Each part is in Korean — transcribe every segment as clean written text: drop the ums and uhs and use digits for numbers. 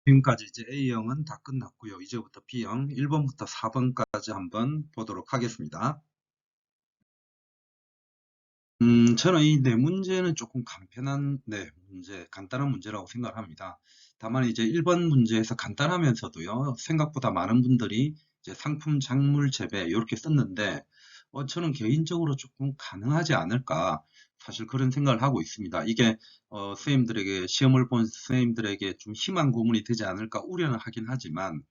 지금까지 이제 A형은 다 끝났고요. 이제부터 B형 1번부터 4번까지 한번 보도록 하겠습니다. 저는 이 네 문제는 조금 간편한 간단한 문제라고 생각을 합니다. 다만 이제 1번 문제에서 간단하면서도요, 생각보다 많은 분들이 이제 상품 작물 재배 이렇게 썼는데, 저는 개인적으로 조금 가능하지 않을까, 사실 그런 생각을 하고 있습니다. 이게 선생님들에게 시험을 본 선생님들에게 좀 희망 고문이 되지 않을까 우려는 하긴 하지만,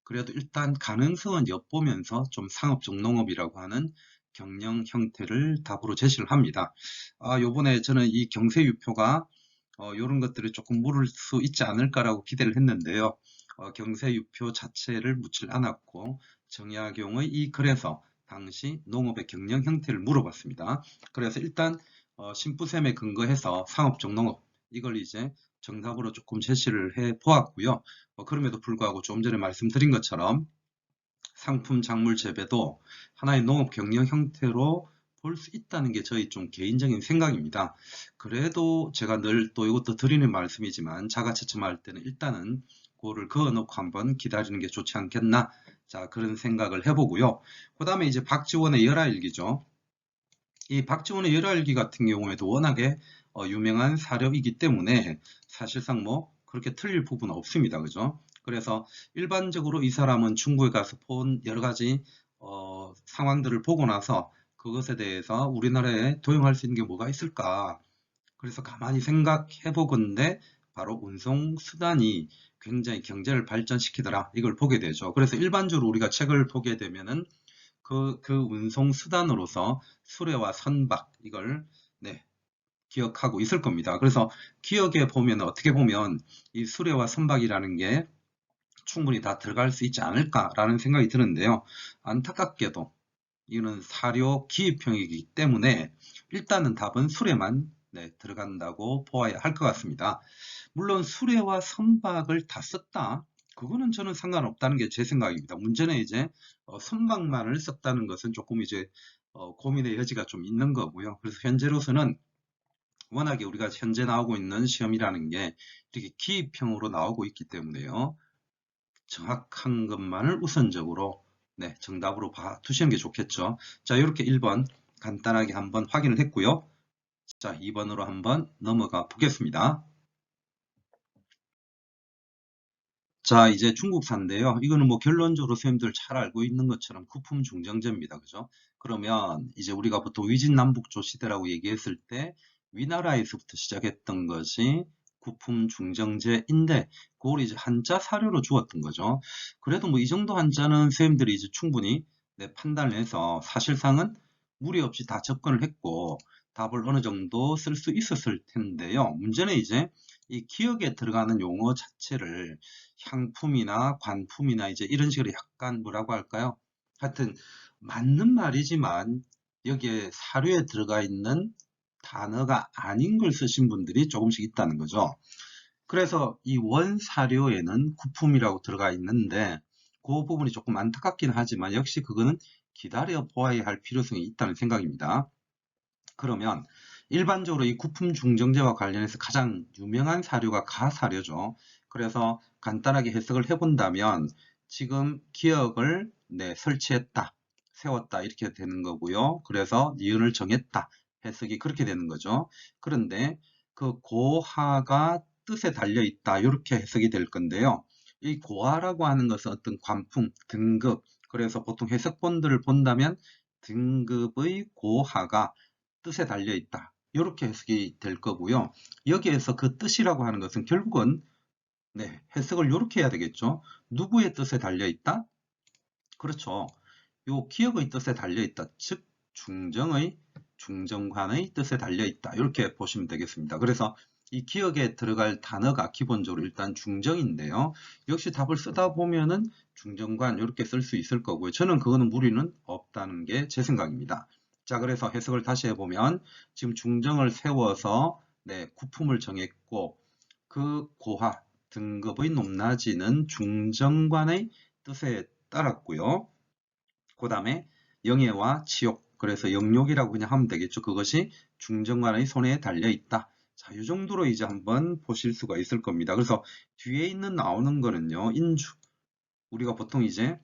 그래도 일단 가능성은 엿보면서 좀 상업적 농업이라고 하는 경영 형태를 답으로 제시를 합니다. 요번에 저는 이 경세유표가 이런 것들을 조금 물을 수 있지 않을까라고 기대를 했는데요. 경세유표 자체를 묻질 않았고 정약용의 이 글에서 당시 농업의 경영 형태를 물어봤습니다. 그래서 일단 심부셈에 근거해서 상업적 농업 이걸 이제 정답으로 조금 제시를 해 보았고요. 그럼에도 불구하고 좀 전에 말씀드린 것처럼 상품 작물 재배도 하나의 농업 경영 형태로 볼 수 있다는 게 저희 좀 개인적인 생각입니다. 그래도 제가 늘 또 이것도 드리는 말씀이지만 자가채점할 때는 일단은 그거를 그어놓고 한번 기다리는 게 좋지 않겠나. 자, 그런 생각을 해보고요. 그 다음에 이제 박지원의 열화일기죠. 이 박지원의 열화일기 같은 경우에도 워낙에 유명한 사료이기 때문에 사실상 뭐 그렇게 틀릴 부분은 없습니다. 그죠? 그래서 일반적으로 이 사람은 중국에 가서 본 여러 가지 상황들을 보고 나서 그것에 대해서 우리나라에 도용할 수 있는 게 뭐가 있을까? 그래서 가만히 생각해 보건대 바로 운송 수단이 굉장히 경제를 발전시키더라. 이걸 보게 되죠. 그래서 일반적으로 우리가 책을 보게 되면은 그 운송 수단으로서 수레와 선박 이걸 네, 기억하고 있을 겁니다. 그래서 기억에 보면 어떻게 보면 이 수레와 선박이라는 게 충분히 다 들어갈 수 있지 않을까라는 생각이 드는데요. 안타깝게도 이거는 사료 기입형이기 때문에 일단은 답은 수레만 들어간다고 보아야 할 것 같습니다. 물론 수레와 선박을 다 썼다. 그거는 저는 상관없다는 게 제 생각입니다. 문제는 이제 선박만을 썼다는 것은 조금 이제 고민의 여지가 좀 있는 거고요. 그래서 현재로서는 워낙에 우리가 현재 나오고 있는 시험이라는 게 이렇게 기입형으로 나오고 있기 때문에요. 정확한 것만을 우선적으로 정답으로 봐두시는 게 좋겠죠. 자, 이렇게 1번 간단하게 한번 확인을 했고요. 자, 2번으로 한번 넘어가 보겠습니다. 자, 이제 중국사인데요. 이거는 뭐 결론적으로 선생님들 잘 알고 있는 것처럼 쿠품 중정제입니다. 그죠? 그러면 이제 우리가 보통 위진남북조 시대라고 얘기했을 때 위나라에서부터 시작했던 것이 쿠품 중정제인데 그걸 이제 한자 사료로 주었던 거죠. 그래도 뭐 이 정도 한자는 선생님들이 이제 충분히 판단을 해서 사실상은 무리 없이 다 접근을 했고 답을 어느 정도 쓸 수 있었을 텐데요. 문제는 이제 이 기억에 들어가는 용어 자체를 향품이나 관품이나 이제 이런 식으로 약간 뭐라고 할까요? 하여튼 맞는 말이지만 여기에 사료에 들어가 있는 단어가 아닌 걸 쓰신 분들이 조금씩 있다는 거죠. 그래서 이 원사료에는 구품이라고 들어가 있는데 그 부분이 조금 안타깝긴 하지만 역시 그거는 기다려 보아야 할 필요성이 있다는 생각입니다. 그러면 일반적으로 이 구품 중정제와 관련해서 가장 유명한 사료가 가사료죠. 그래서 간단하게 해석을 해본다면 지금 기억을 설치했다, 세웠다 이렇게 되는 거고요. 그래서 니은을 정했다 해석이 그렇게 되는 거죠. 그런데 그 고하가 뜻에 달려 있다 이렇게 해석이 될 건데요. 이 고하라고 하는 것은 어떤 관품, 등급, 그래서 보통 해석본들을 본다면 등급의 고하가 뜻에 달려 있다. 이렇게 해석이 될 거고요. 여기에서 그 뜻이라고 하는 것은 결국은 해석을 이렇게 해야 되겠죠. 누구의 뜻에 달려 있다? 그렇죠. 요 기억의 뜻에 달려 있다. 즉 중정의 중정관의 뜻에 달려 있다. 이렇게 보시면 되겠습니다. 그래서 이 기억에 들어갈 단어가 기본적으로 일단 중정인데요. 역시 답을 쓰다 보면은 중정관 이렇게 쓸 수 있을 거고요. 저는 그거는 무리는 없다는 게 제 생각입니다. 자, 그래서 해석을 다시 해보면 지금 중정을 세워서 구품을 정했고 그 고하 등급의 높낮이는 중정관의 뜻에 따랐고요. 그 다음에 영예와 치욕, 그래서 영욕이라고 그냥 하면 되겠죠. 그것이 중정관의 손에 달려 있다. 자, 이 정도로 이제 한번 보실 수가 있을 겁니다. 그래서 뒤에 있는 나오는 거는요, 인주. 우리가 보통 이제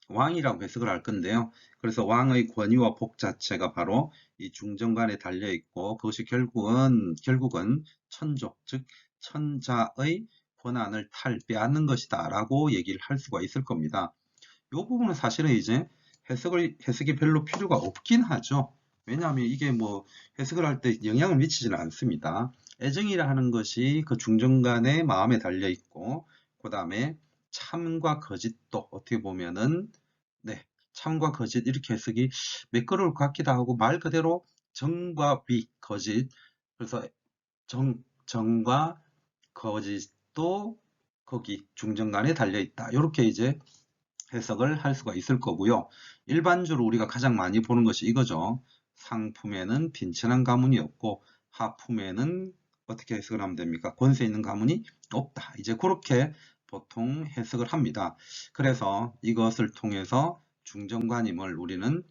왕이라고 해석을 할 건데요. 그래서 왕의 권위와 복 자체가 바로 이 중정관에 달려 있고, 그것이 결국은 천족, 즉 천자의 권한을 빼앗는 것이다 라고 얘기를 할 수가 있을 겁니다. 이 부분은 사실은 이제 해석이 별로 필요가 없긴 하죠. 왜냐하면 이게 뭐 해석을 할 때 영향을 미치지는 않습니다. 애정이라 하는 것이 그 중정간의 마음에 달려 있고, 그 다음에 참과 거짓도 어떻게 보면은, 네, 참과 거짓 이렇게 해석이 매끄러울 것 같기도 하고, 말 그대로 정과 비, 거짓. 그래서 정과 거짓도 거기 중정간에 달려 있다. 이렇게 이제 해석을 할 수가 있을 거고요. 일반적으로 우리가 가장 많이 보는 것이 이거죠. 상품에는 빈천한 가문이 없고 하품에는 어떻게 해석을 하면 됩니까? 권세 있는 가문이 없다. 이제 그렇게 보통 해석을 합니다. 그래서 이것을 통해서 중정관임을 우리는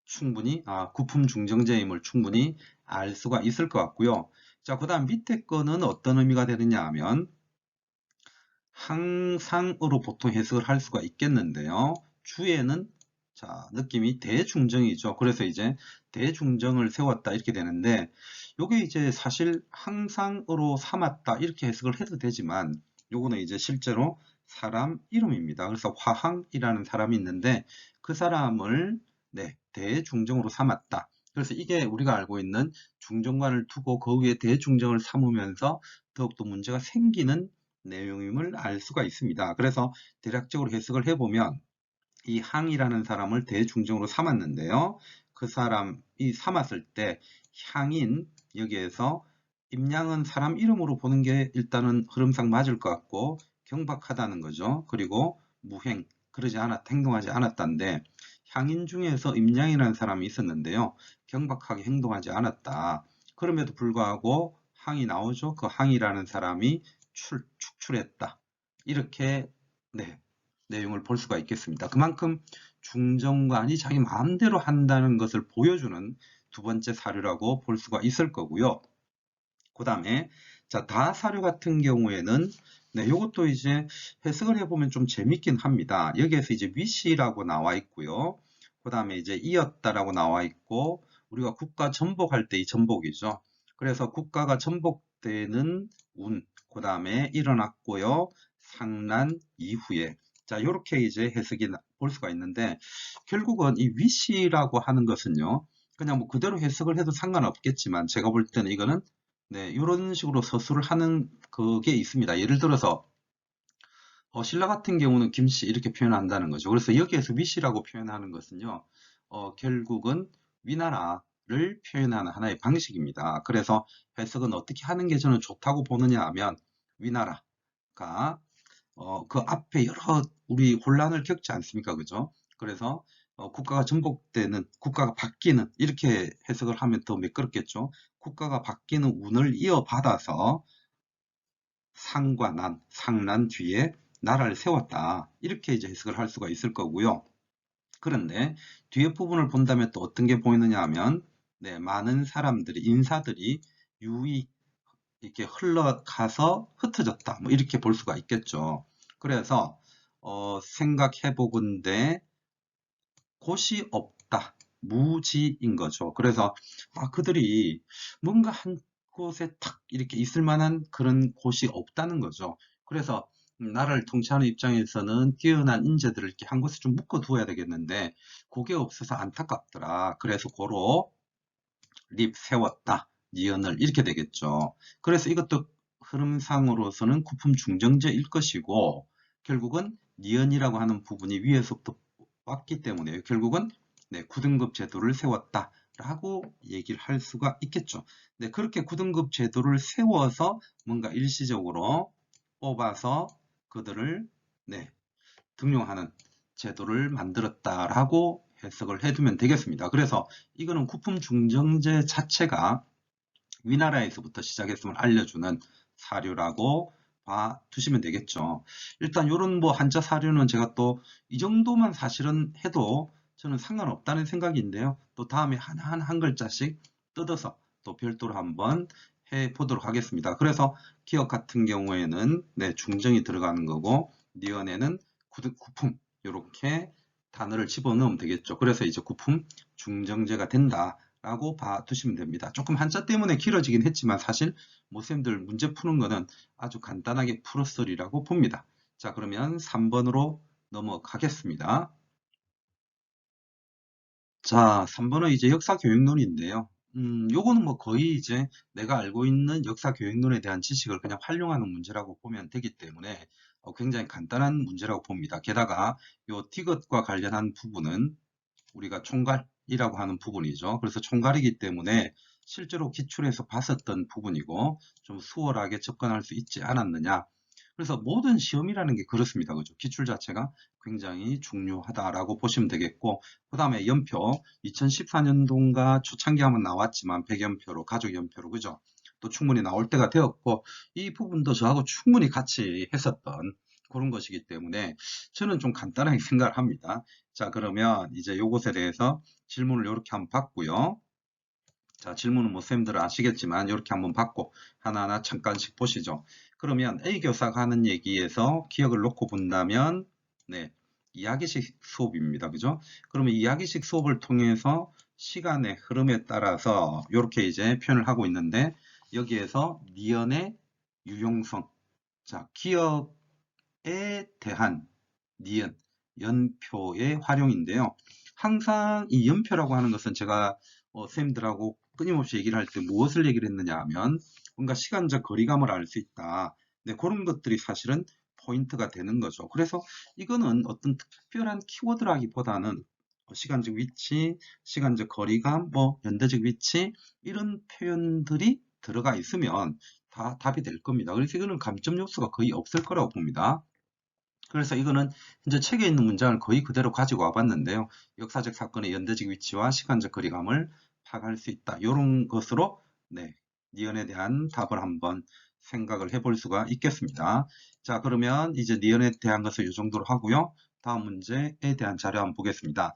충분히 구품 중정제임을 충분히 알 수가 있을 것 같고요. 자, 그 다음 밑에 거는 어떤 의미가 되느냐 하면 항상으로 보통 해석을 할 수가 있겠는데요. 주에는 자, 느낌이 대중정이죠. 그래서 이제 대중정을 세웠다 이렇게 되는데, 요게 이제 사실 항상으로 삼았다 이렇게 해석을 해도 되지만, 요거는 이제 실제로 사람 이름입니다. 그래서 화항이라는 사람이 있는데 그 사람을 대중정으로 삼았다. 그래서 이게 우리가 알고 있는 중정관을 두고 그 위에 대중정을 삼으면서 더욱더 문제가 생기는 내용임을 알 수가 있습니다. 그래서 대략적으로 해석을 해보면 이 항이라는 사람을 대중정으로 삼았는데요. 그 사람이 삼았을 때 향인 여기에서 임양은 사람 이름으로 보는 게 일단은 흐름상 맞을 것 같고 경박하다는 거죠. 그리고 무행, 행동하지 않았다인데 향인 중에서 임양이라는 사람이 있었는데요. 경박하게 행동하지 않았다. 그럼에도 불구하고 항이 나오죠. 그 항이라는 사람이 축출했다. 이렇게 내용을 볼 수가 있겠습니다. 그만큼 중정관이 자기 마음대로 한다는 것을 보여주는 두 번째 사료라고 볼 수가 있을 거고요. 그 다음에 자, 다사료 같은 경우에는 이것도 이제 해석을 해보면 좀 재밌긴 합니다. 여기에서 이제 위시라고 나와 있고요. 그 다음에 이제 이었다라고 나와 있고, 우리가 국가 전복할 때 이 전복이죠. 그래서 국가가 전복되는 운, 그 다음에 일어났고요. 상난 이후에. 자, 이렇게 이제 해석이 볼 수가 있는데, 결국은 이 위시라고 하는 것은요, 그냥 뭐 그대로 해석을 해도 상관없겠지만, 제가 볼 때는 이거는 이런 식으로 서술을 하는 그게 있습니다. 예를 들어서 신라 같은 경우는 김씨 이렇게 표현한다는 거죠. 그래서 여기에서 위씨라고 표현하는 것은요, 결국은 위나라를 표현하는 하나의 방식입니다. 그래서 해석은 어떻게 하는 게 저는 좋다고 보느냐 하면, 위나라가 그 앞에 여러 우리 혼란을 겪지 않습니까? 그죠? 그래서 국가가 전복되는, 국가가 바뀌는 이렇게 해석을 하면 더 매끄럽겠죠. 국가가 바뀌는 운을 이어받아서 상과 난, 상난 뒤에 나라를 세웠다. 이렇게 이제 해석을 할 수가 있을 거고요. 그런데 뒤에 부분을 본다면 또 어떤 게 보이느냐 하면 많은 사람들이, 인사들이 유의 이렇게 흘러가서 흩어졌다. 뭐 이렇게 볼 수가 있겠죠. 그래서 생각해 보건대 곳이 없다. 무지인 거죠. 그래서 그들이 뭔가 한 곳에 탁 이렇게 있을 만한 그런 곳이 없다는 거죠. 그래서 나라를 통치하는 입장에서는 뛰어난 인재들을 이렇게 한 곳에 좀 묶어 두어야 되겠는데 그게 없어서 안타깝더라. 그래서 고로 립 세웠다. 니은을 이렇게 되겠죠. 그래서 이것도 흐름상으로서는 구품 중정제일 것이고, 결국은 니은이라고 하는 부분이 위에서부터 왔기 때문에 결국은 9등급 제도를 세웠다 라고 얘기를 할 수가 있겠죠. 그렇게 9등급 제도를 세워서 뭔가 일시적으로 뽑아서 그들을 등용하는 제도를 만들었다라고 해석을 해두면 되겠습니다. 그래서 이거는 구품 중정제 자체가 위나라에서부터 시작했음을 알려주는 사료라고 봐두시면 되겠죠. 일단 이런 뭐 한자 사료는 제가 또 이 정도만 사실은 해도 저는 상관없다는 생각인데요. 또 다음에 하나하나 한 글자씩 뜯어서 또 별도로 한번 해 보도록 하겠습니다. 그래서 기억 같은 경우에는 네, 중정이 들어가는 거고 니은에는 구품 이렇게 단어를 집어넣으면 되겠죠. 그래서 이제 구품 중정제가 된다라고 봐두시면 됩니다. 조금 한자 때문에 길어지긴 했지만 사실 모쌤들 문제 푸는 거는 아주 간단하게 풀었으리라고 봅니다. 자, 그러면 3번으로 넘어가겠습니다. 자, 3번은 이제 역사교육론인데요. 요거는 뭐 거의 이제 내가 알고 있는 역사교육론에 대한 지식을 그냥 활용하는 문제라고 보면 되기 때문에 굉장히 간단한 문제라고 봅니다. 게다가 요 디귿과 관련한 부분은 우리가 총괄이라고 하는 부분이죠. 그래서 총괄이기 때문에 실제로 기출에서 봤었던 부분이고 좀 수월하게 접근할 수 있지 않았느냐. 그래서 모든 시험이라는 게 그렇습니다. 그죠? 기출 자체가 굉장히 중요하다라고 보시면 되겠고, 그 다음에 연표, 2014년도인가 초창기 한번 나왔지만 100연표로, 가족연표로, 그죠? 또 충분히 나올 때가 되었고, 이 부분도 저하고 충분히 같이 했었던 그런 것이기 때문에 저는 좀 간단하게 생각을 합니다. 자, 그러면 이제 요것에 대해서 질문을 이렇게 한번 받고요. 자, 질문은 뭐 쌤들은 아시겠지만 이렇게 한번 받고 하나하나 잠깐씩 보시죠. 그러면 A 교사가 하는 얘기에서 기억을 놓고 본다면 네, 이야기식 수업입니다. 그죠? 그러면 이야기식 수업을 통해서 시간의 흐름에 따라서 이렇게 이제 표현을 하고 있는데 여기에서 니은의 유용성, 자, 기억에 대한 니은, 연표의 활용인데요. 항상 이 연표라고 하는 것은 제가 선생님들하고 끊임없이 얘기를 할 때 무엇을 얘기를 했느냐 하면 뭔가 시간적 거리감을 알 수 있다. 네, 그런 것들이 사실은 포인트가 되는 거죠. 그래서 이거는 어떤 특별한 키워드라기보다는 시간적 위치, 시간적 거리감, 뭐 연대적 위치 이런 표현들이 들어가 있으면 다 답이 될 겁니다. 그래서 이거는 감점 요소가 거의 없을 거라고 봅니다. 그래서 이거는 현재 책에 있는 문장을 거의 그대로 가지고 와봤는데요. 역사적 사건의 연대적 위치와 시간적 거리감을 파악할 수 있다. 이런 것으로 네, 니은에 대한 답을 한번 생각을 해볼 수가 있겠습니다. 자, 그러면 이제 니은에 대한 것을 이 정도로 하고요. 다음 문제에 대한 자료 한번 보겠습니다.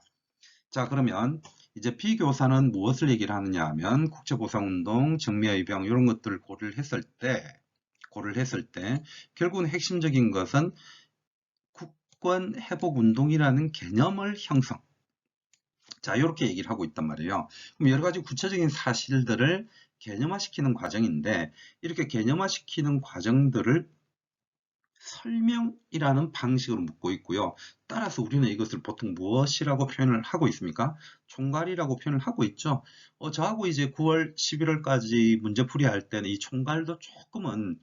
자, 그러면 이제 비교사는 무엇을 얘기를 하느냐 하면 국제보상운동, 정미의병 이런 것들을 고려를 했을 때 결국은 핵심적인 것은 국권 회복 운동이라는 개념을 형성. 자, 이렇게 얘기를 하고 있단 말이에요. 그럼 여러 가지 구체적인 사실들을 개념화시키는 과정인데 이렇게 개념화시키는 과정들을 설명이라는 방식으로 묻고 있고요. 따라서 우리는 이것을 보통 무엇이라고 표현을 하고 있습니까? 총괄이라고 표현을 하고 있죠. 저하고 이제 9월, 11월까지 문제풀이 할 때는 이 총괄도 조금은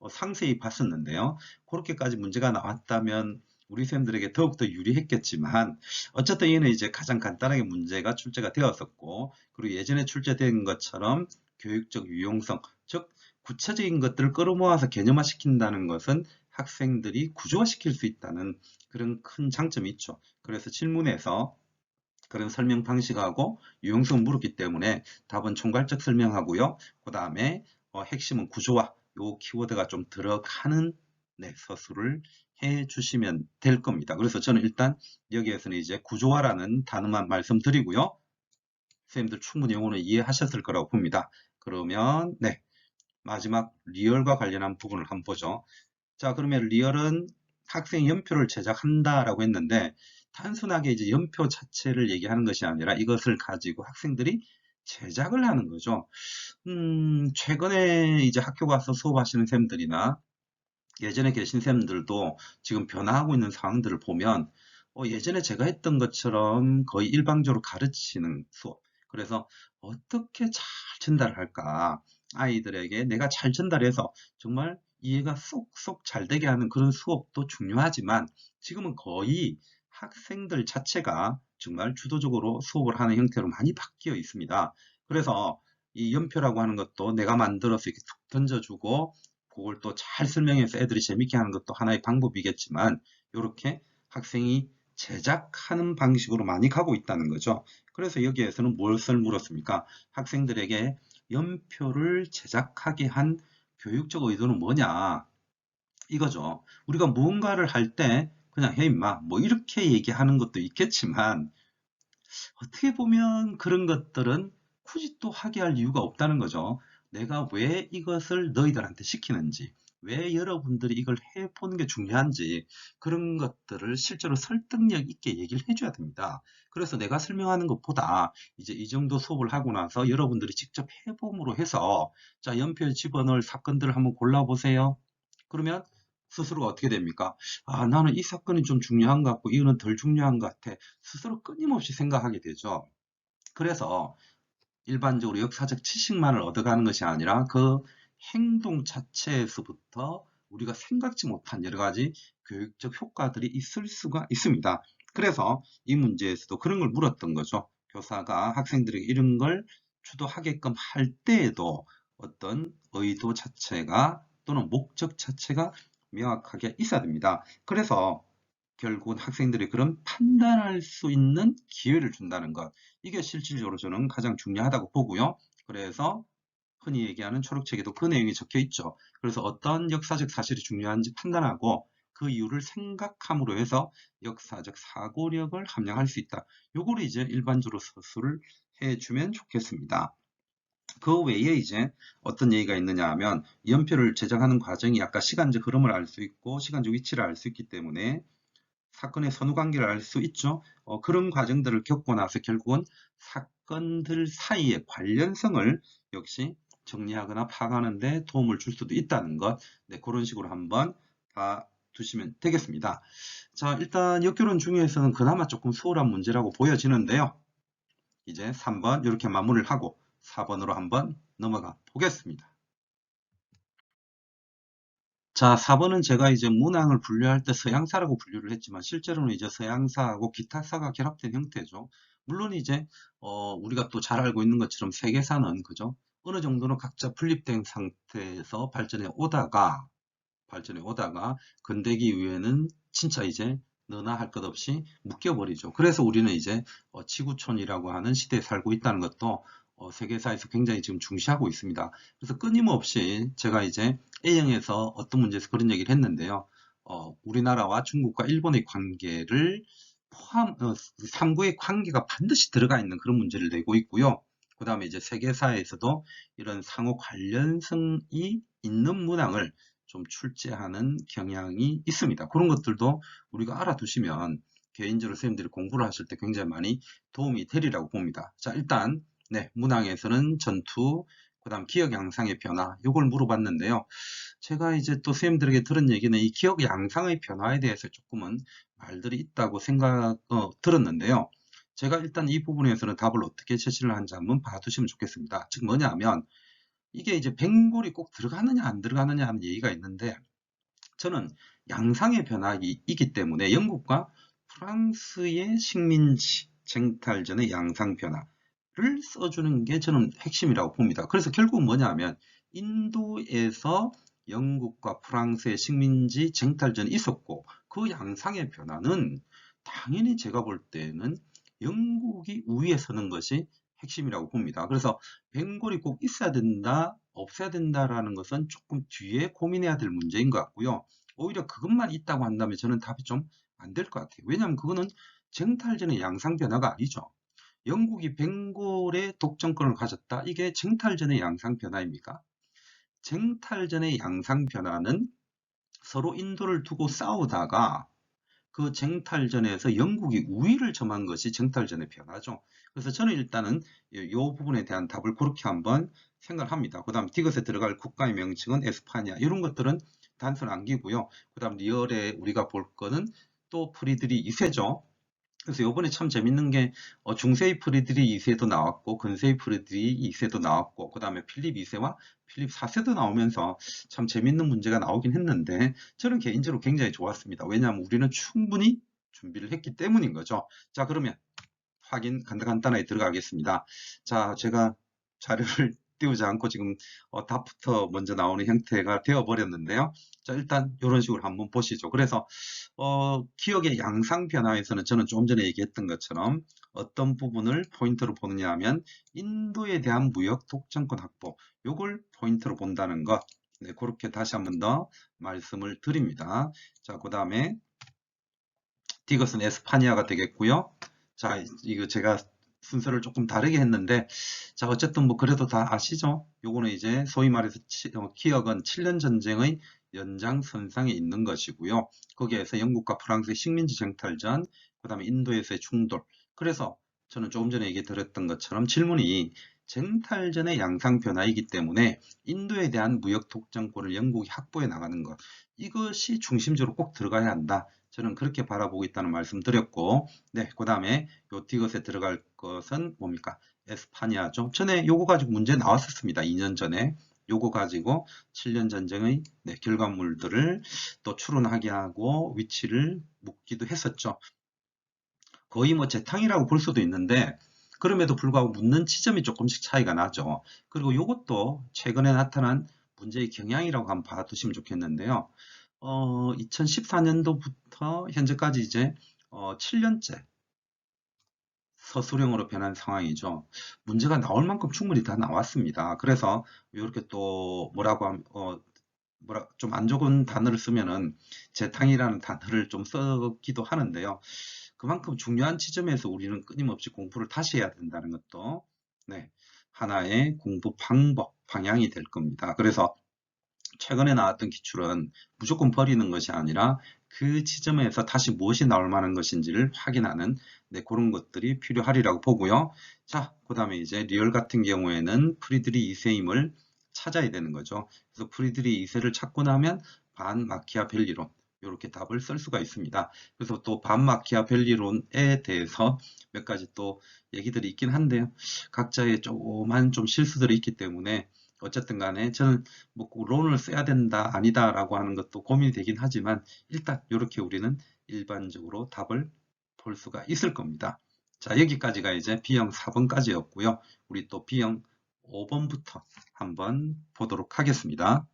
상세히 봤었는데요. 그렇게까지 문제가 나왔다면 우리 쌤들에게 더욱더 유리했겠지만 어쨌든 얘는 이제 가장 간단하게 문제가 출제가 되었었고 그리고 예전에 출제된 것처럼 교육적 유용성, 즉 구체적인 것들을 끌어모아서 개념화시킨다는 것은 학생들이 구조화시킬 수 있다는 그런 큰 장점이 있죠. 그래서 질문에서 그런 설명 방식하고 유용성을 물었기 때문에 답은 총괄적 설명하고요. 그 다음에 핵심은 구조화, 요 키워드가 좀 들어가는 네, 서술을 해 주시면 될 겁니다. 그래서 저는 일단 여기에서는 이제 구조화라는 단어만 말씀드리고요. 선생님들 충분히 영어는 이해하셨을 거라고 봅니다. 그러면 네, 마지막 리얼과 관련한 부분을 한번 보죠. 자, 그러면 리얼은 학생 연표를 제작한다라고 했는데 단순하게 이제 연표 자체를 얘기하는 것이 아니라 이것을 가지고 학생들이 제작을 하는 거죠. 최근에 이제 학교 가서 수업하시는 쌤들이나 예전에 계신 쌤들도 지금 변화하고 있는 상황들을 보면 예전에 제가 했던 것처럼 거의 일방적으로 가르치는 수업. 그래서 어떻게 잘 전달을 할까? 아이들에게 내가 잘 전달해서 정말 이해가 쏙쏙 잘 되게 하는 그런 수업도 중요하지만 지금은 거의 학생들 자체가 정말 주도적으로 수업을 하는 형태로 많이 바뀌어 있습니다. 그래서 이 연표라고 하는 것도 내가 만들어서 이렇게 툭 던져주고 그걸 또 잘 설명해서 애들이 재밌게 하는 것도 하나의 방법이겠지만 이렇게 학생이 제작하는 방식으로 많이 가고 있다는 거죠. 그래서 여기에서는 무엇을 물었습니까? 학생들에게 연표를 제작하게 한 교육적 의도는 뭐냐? 이거죠. 우리가 무언가를 할 때 그냥 해 임마 뭐 이렇게 얘기하는 것도 있겠지만 어떻게 보면 그런 것들은 굳이 또 하게 할 이유가 없다는 거죠. 내가 왜 이것을 너희들한테 시키는지, 왜 여러분들이 이걸 해보는 게 중요한지 그런 것들을 실제로 설득력 있게 얘기를 해줘야 됩니다. 그래서 내가 설명하는 것보다 이제 이 정도 수업을 하고 나서 여러분들이 직접 해봄으로 해서 자, 연표에 집어넣을 사건들을 한번 골라보세요. 그러면 스스로가 어떻게 됩니까? 아, 나는 이 사건이 좀 중요한 것 같고 이거는 덜 중요한 것 같아. 스스로 끊임없이 생각하게 되죠. 그래서 일반적으로 역사적 지식만을 얻어가는 것이 아니라 그 행동 자체에서부터 우리가 생각지 못한 여러 가지 교육적 효과들이 있을 수가 있습니다. 그래서 이 문제에서도 그런 걸 물었던 거죠. 교사가 학생들에게 이런 걸 주도하게끔 할 때에도 어떤 의도 자체가 또는 목적 자체가 명확하게 있어야 됩니다. 그래서 결국은 학생들이 그런 판단할 수 있는 기회를 준다는 것. 이게 실질적으로 저는 가장 중요하다고 보고요. 그래서 흔히 얘기하는 초록책에도 그 내용이 적혀 있죠. 그래서 어떤 역사적 사실이 중요한지 판단하고 그 이유를 생각함으로 해서 역사적 사고력을 함양할 수 있다. 요거를 이제 일반적으로 서술을 해주면 좋겠습니다. 그 외에 이제 어떤 얘기가 있느냐 하면 연표를 제작하는 과정이 아까 시간적 흐름을 알 수 있고 시간적 위치를 알 수 있기 때문에 사건의 선후관계를 알 수 있죠. 그런 과정들을 겪고 나서 결국은 사건들 사이의 관련성을 역시 정리하거나 파악하는 데 도움을 줄 수도 있다는 것. 네, 그런 식으로 한번 봐두시면 되겠습니다. 자, 일단 역결혼 중에서는 그나마 조금 수월한 문제라고 보여지는데요. 이제 3번 이렇게 마무리를 하고 4번으로 한번 넘어가 보겠습니다. 자, 4번은 제가 이제 문항을 분류할 때 서양사라고 분류를 했지만 실제로는 이제 서양사하고 기타사가 결합된 형태죠. 물론 이제 우리가 또 잘 알고 있는 것처럼 세계사는 그죠? 어느 정도는 각자 분립된 상태에서 발전해 오다가 근대기 이후에는 진짜 이제 너나 할 것 없이 묶여버리죠. 그래서 우리는 이제 지구촌이라고 하는 시대에 살고 있다는 것도 세계사에서 굉장히 지금 중시하고 있습니다. 그래서 끊임없이 제가 이제 A형에서 어떤 문제에서 그런 얘기를 했는데요. 우리나라와 중국과 일본의 관계를 삼국의 관계가 반드시 들어가 있는 그런 문제를 내고 있고요. 그 다음에 이제 세계사에서도 이런 상호 관련성이 있는 문항을 좀 출제하는 경향이 있습니다. 그런 것들도 우리가 알아두시면 개인적으로 선생님들이 공부를 하실 때 굉장히 많이 도움이 되리라고 봅니다. 자, 일단 네, 문항에서는 전투, 그 다음 기억 양상의 변화, 이걸 물어봤는데요. 제가 이제 또 선생님들에게 들은 얘기는 이 기억 양상의 변화에 대해서 조금은 말들이 있다고 들었는데요. 제가 일단 이 부분에서는 답을 어떻게 제시를 하는지 한번 봐두시면 좋겠습니다. 즉 뭐냐 하면 이게 이제 벵골이 꼭 들어가느냐 안 들어가느냐 하는 얘기가 있는데 저는 양상의 변화이기 때문에 영국과 프랑스의 식민지 쟁탈전의 양상 변화를 써주는 게 저는 핵심이라고 봅니다. 그래서 결국 뭐냐 하면 인도에서 영국과 프랑스의 식민지 쟁탈전이 있었고 그 양상의 변화는 당연히 제가 볼 때는 영국이 우위에 서는 것이 핵심이라고 봅니다. 그래서 벵골이 꼭 있어야 된다, 없어야 된다라는 것은 조금 뒤에 고민해야 될 문제인 것 같고요. 오히려 그것만 있다고 한다면 저는 답이 좀 안 될 것 같아요. 왜냐하면 그거는 쟁탈전의 양상 변화가 아니죠. 영국이 벵골의 독점권을 가졌다. 이게 쟁탈전의 양상 변화입니까? 쟁탈전의 양상 변화는 서로 인도를 두고 싸우다가 그 쟁탈전에서 영국이 우위를 점한 것이 쟁탈전의 변화죠. 그래서 저는 일단은 이 부분에 대한 답을 그렇게 한번 생각을 합니다. 그 다음 디귿에 들어갈 국가의 명칭은 에스파냐 이런 것들은 단순 암기고요. 그 다음 리얼에 우리가 볼 거는 또 프리드리 2세죠. 그래서 요번에 참 재밌는 게 중세의 프리드리 2세도 나왔고 근세의 프리드리 2세도 나왔고 그 다음에 필립 2세와 필립 4세도 나오면서 참 재밌는 문제가 나오긴 했는데 저는 개인적으로 굉장히 좋았습니다. 왜냐하면 우리는 충분히 준비를 했기 때문인 거죠. 자, 그러면 확인 간단하게 들어가겠습니다. 자, 제가 자료를 띄우지 않고 지금 답부터 먼저 나오는 형태가 되어 버렸는데요. 자, 일단 이런 식으로 한번 보시죠. 그래서 기억의 양상 변화에서는 저는 좀 전에 얘기했던 것처럼 어떤 부분을 포인트로 보느냐 하면 인도에 대한 무역 독점권 확보, 요걸 포인트로 본다는 것. 네, 그렇게 다시 한번 더 말씀을 드립니다. 자, 그 다음에 디귿은 에스파니아가 되겠고요. 자, 이거 제가 순서를 조금 다르게 했는데, 자, 어쨌든 뭐 그래도 다 아시죠? 요거는 이제 소위 말해서 기억은 7년 전쟁의 연장선상에 있는 것이고요. 거기에서 영국과 프랑스의 식민지 쟁탈전, 그 다음에 인도에서의 충돌. 그래서 저는 조금 전에 얘기 드렸던 것처럼 질문이 쟁탈전의 양상 변화이기 때문에 인도에 대한 무역 독점권을 영국이 확보해 나가는 것. 이것이 중심적으로 꼭 들어가야 한다. 저는 그렇게 바라보고 있다는 말씀 드렸고, 네, 그 다음에 요 디귿에 들어갈 것은 뭡니까? 에스파냐죠. 전에 요거 가지고 문제 나왔었습니다. 2년 전에. 요거 가지고 7년 전쟁의 네, 결과물들을 또 추론하게 하고 위치를 묻기도 했었죠. 거의 뭐 재탕이라고 볼 수도 있는데 그럼에도 불구하고 묻는 지점이 조금씩 차이가 나죠. 그리고 요것도 최근에 나타난 문제의 경향이라고 한번 봐두시면 좋겠는데요. 2014년도부터 현재까지 이제 7년째 서술형으로 변한 상황이죠. 문제가 나올 만큼 충분히 다 나왔습니다. 그래서 이렇게 또 뭐라고 하면 뭐라 좀 안 좋은 단어를 쓰면은 재탕이라는 단어를 좀 쓰기도 하는데요. 그만큼 중요한 지점에서 우리는 끊임없이 공부를 다시 해야 된다는 것도 네, 하나의 공부 방법, 방향이 될 겁니다. 그래서 최근에 나왔던 기출은 무조건 버리는 것이 아니라 그 지점에서 다시 무엇이 나올 만한 것인지를 확인하는 네, 그런 것들이 필요하리라고 보고요. 자, 그 다음에 이제 리얼 같은 경우에는 프리드리 2세임을 찾아야 되는 거죠. 그래서 프리드리 2세를 찾고 나면 반마키아벨리론 이렇게 답을 쓸 수가 있습니다. 그래서 또 반마키아벨리론에 대해서 몇 가지 또 얘기들이 있긴 한데요. 각자의 조그만 좀 실수들이 있기 때문에 어쨌든 간에 저는 뭐꼭 론을 써야 된다 아니다라고 하는 것도 고민이 되긴 하지만 일단 이렇게 우리는 일반적으로 답을 볼 수가 있을 겁니다. 자, 여기까지가 이제 B형 4번까지였고요. 우리 또 B형 5번부터 한번 보도록 하겠습니다.